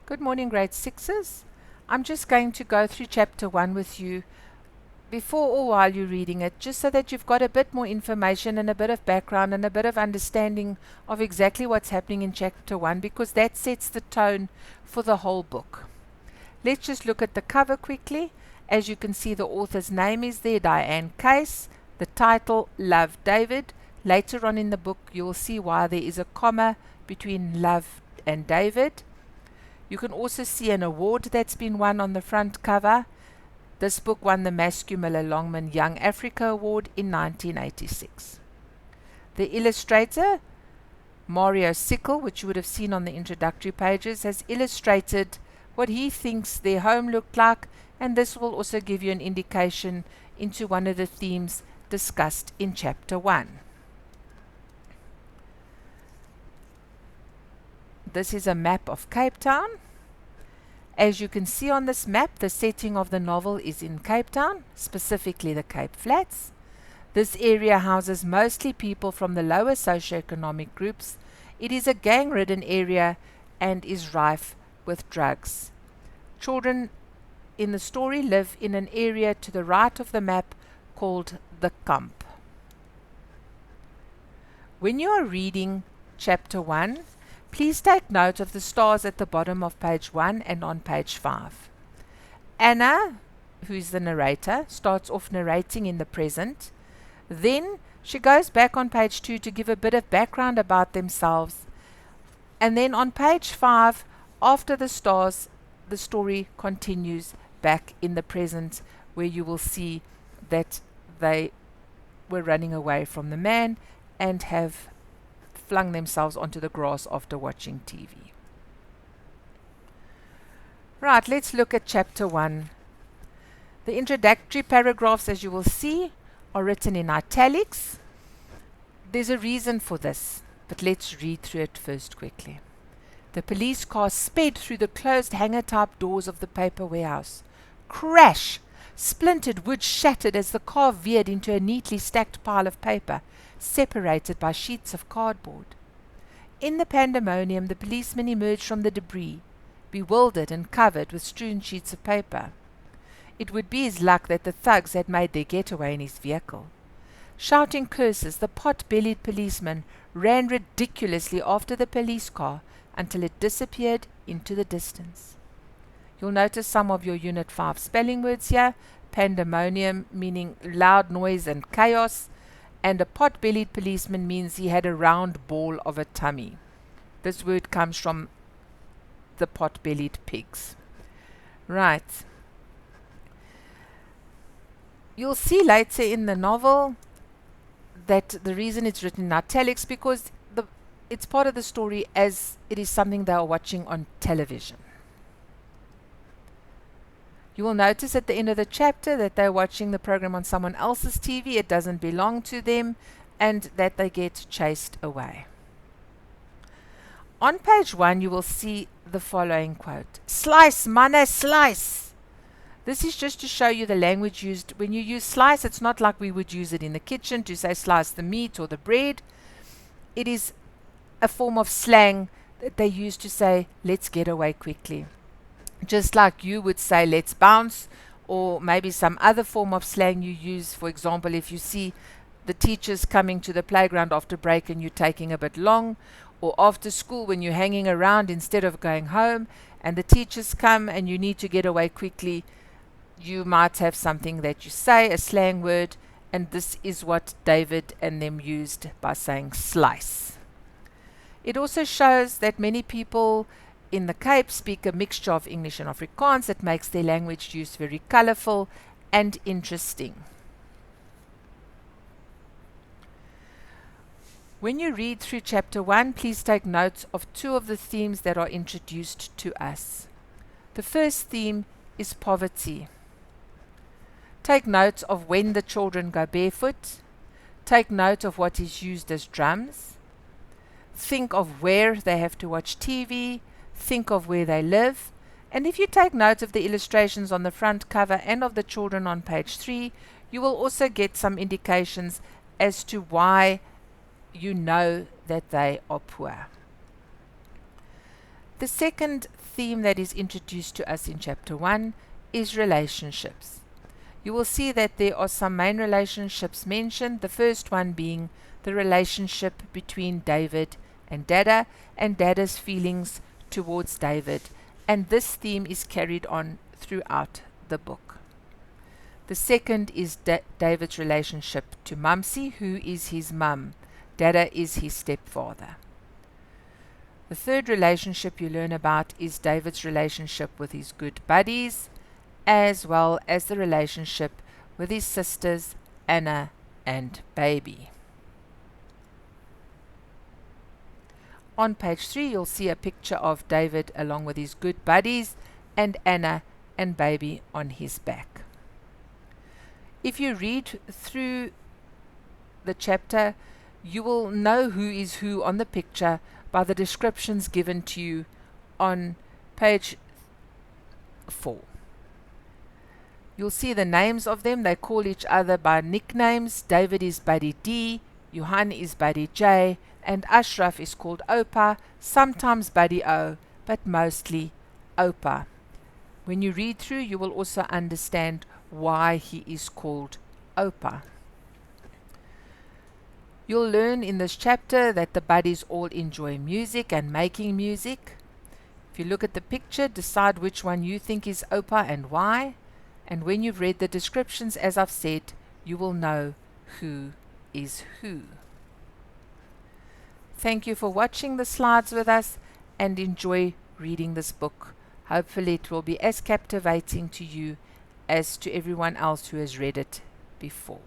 Good morning, grade sixes. I'm just going to go through chapter 1 with you before or while you're reading it, just so that you've got a bit more information and a bit of background and a bit of understanding of exactly what's happening in chapter 1, because that sets the tone for the whole book. Let's just look at the cover quickly. As you can see, the author's name is there, Diane Case. The title, Love David. Later on in the book, you will see why there is a comma between love and David. You can also see an award that's been won on the front cover. This book won the Mascu Miller Longman Young Africa Award in 1986. The illustrator, Mario Sickle, which you would have seen on the introductory pages, has illustrated what he thinks their home looked like, and this will also give you an indication into one of the themes discussed in chapter 1. This is a map of Cape Town. As you can see on this map, the setting of the novel is in Cape Town, specifically the Cape Flats. This area houses mostly people from the lower socioeconomic groups. It is a gang-ridden area and is rife with drugs. Children in the story live in an area to the right of the map called the Kamp. When you are reading chapter 1, please take note of the stars at the bottom of page 1 and on page 5. Anna, who is the narrator, starts off narrating in the present. Then she goes back on page 2 to give a bit of background about themselves. And then on page 5, after the stars, the story continues back in the present, where you will see that they were running away from the man and have flung themselves onto the grass after watching TV. Right, let's look at chapter 1. The introductory paragraphs, as you will see, are written in italics. There's a reason for this, but let's read through it first quickly. The police car sped through the closed hangar-type doors of the paper warehouse. Crash! Splintered wood shattered as the car veered into a neatly stacked pile of paper, separated by sheets of cardboard. In the pandemonium, the policeman emerged from the debris, bewildered and covered with strewn sheets of paper. It would be his luck that the thugs had made their getaway in his vehicle. Shouting curses, the pot-bellied policeman ran ridiculously after the police car until it disappeared into the distance. You'll notice some of your Unit 5 spelling words here. Pandemonium meaning loud noise and chaos, and a pot-bellied policeman means he had a round ball of a tummy. This word comes from the pot-bellied pigs. Right. You'll see later in the novel that the reason it's written in italics because it's part of the story as it is something they are watching on television. You will notice at the end of the chapter that they're watching the program on someone else's TV, it doesn't belong to them, and that they get chased away. On page 1 you will see the following quote. Slice, manne, slice! This is just to show you the language used. When you use slice, it's not like we would use it in the kitchen to say slice the meat or the bread. It is a form of slang that they use to say, let's get away quickly. Just like you would say, let's bounce, or maybe some other form of slang you use. For example, if you see the teachers coming to the playground after break and you're taking a bit long, or after school when you're hanging around instead of going home, and the teachers come and you need to get away quickly, you might have something that you say, a slang word, and this is what David and them used by saying slice. It also shows that many people in the Cape speak a mixture of English and Afrikaans that makes their language use very colorful and interesting. When you read through chapter 1, please take note of two of the themes that are introduced to us. The first theme is poverty. Take note of when the children go barefoot. Take note of what is used as drums. Think of where they have to watch TV. Think of where they live. And if you take note of the illustrations on the front cover and of the children on page 3, you will also get some indications as to why you know that they are poor. The second theme that is introduced to us in chapter 1 is relationships. You will see that there are some main relationships mentioned, the first one being the relationship between David and Dada, and Dada's feelings towards David, and this theme is carried on throughout the book. The second is David's relationship to Mumsy, who is his mum. Dada is his stepfather. The third relationship you learn about is David's relationship with his good buddies, as well as the relationship with his sisters Anna and Baby. On page 3 you'll see a picture of David along with his good buddies and Anna and Baby on his back. If you read through the chapter, you will know who is who on the picture by the descriptions given to you on page 4. You'll see the names of them. They call each other by nicknames. David is Buddy D, Johan is Buddy J, and Ashraf is called Opa, sometimes Buddy O, but mostly Opa. When you read through, you will also understand why he is called Opa. You'll learn in this chapter that the buddies all enjoy music and making music. If you look at the picture, decide which one you think is Opa and why. And when you've read the descriptions, as I've said, you will know who is who. Thank you for watching the slides with us, and enjoy reading this book. Hopefully it will be as captivating to you as to everyone else who has read it before.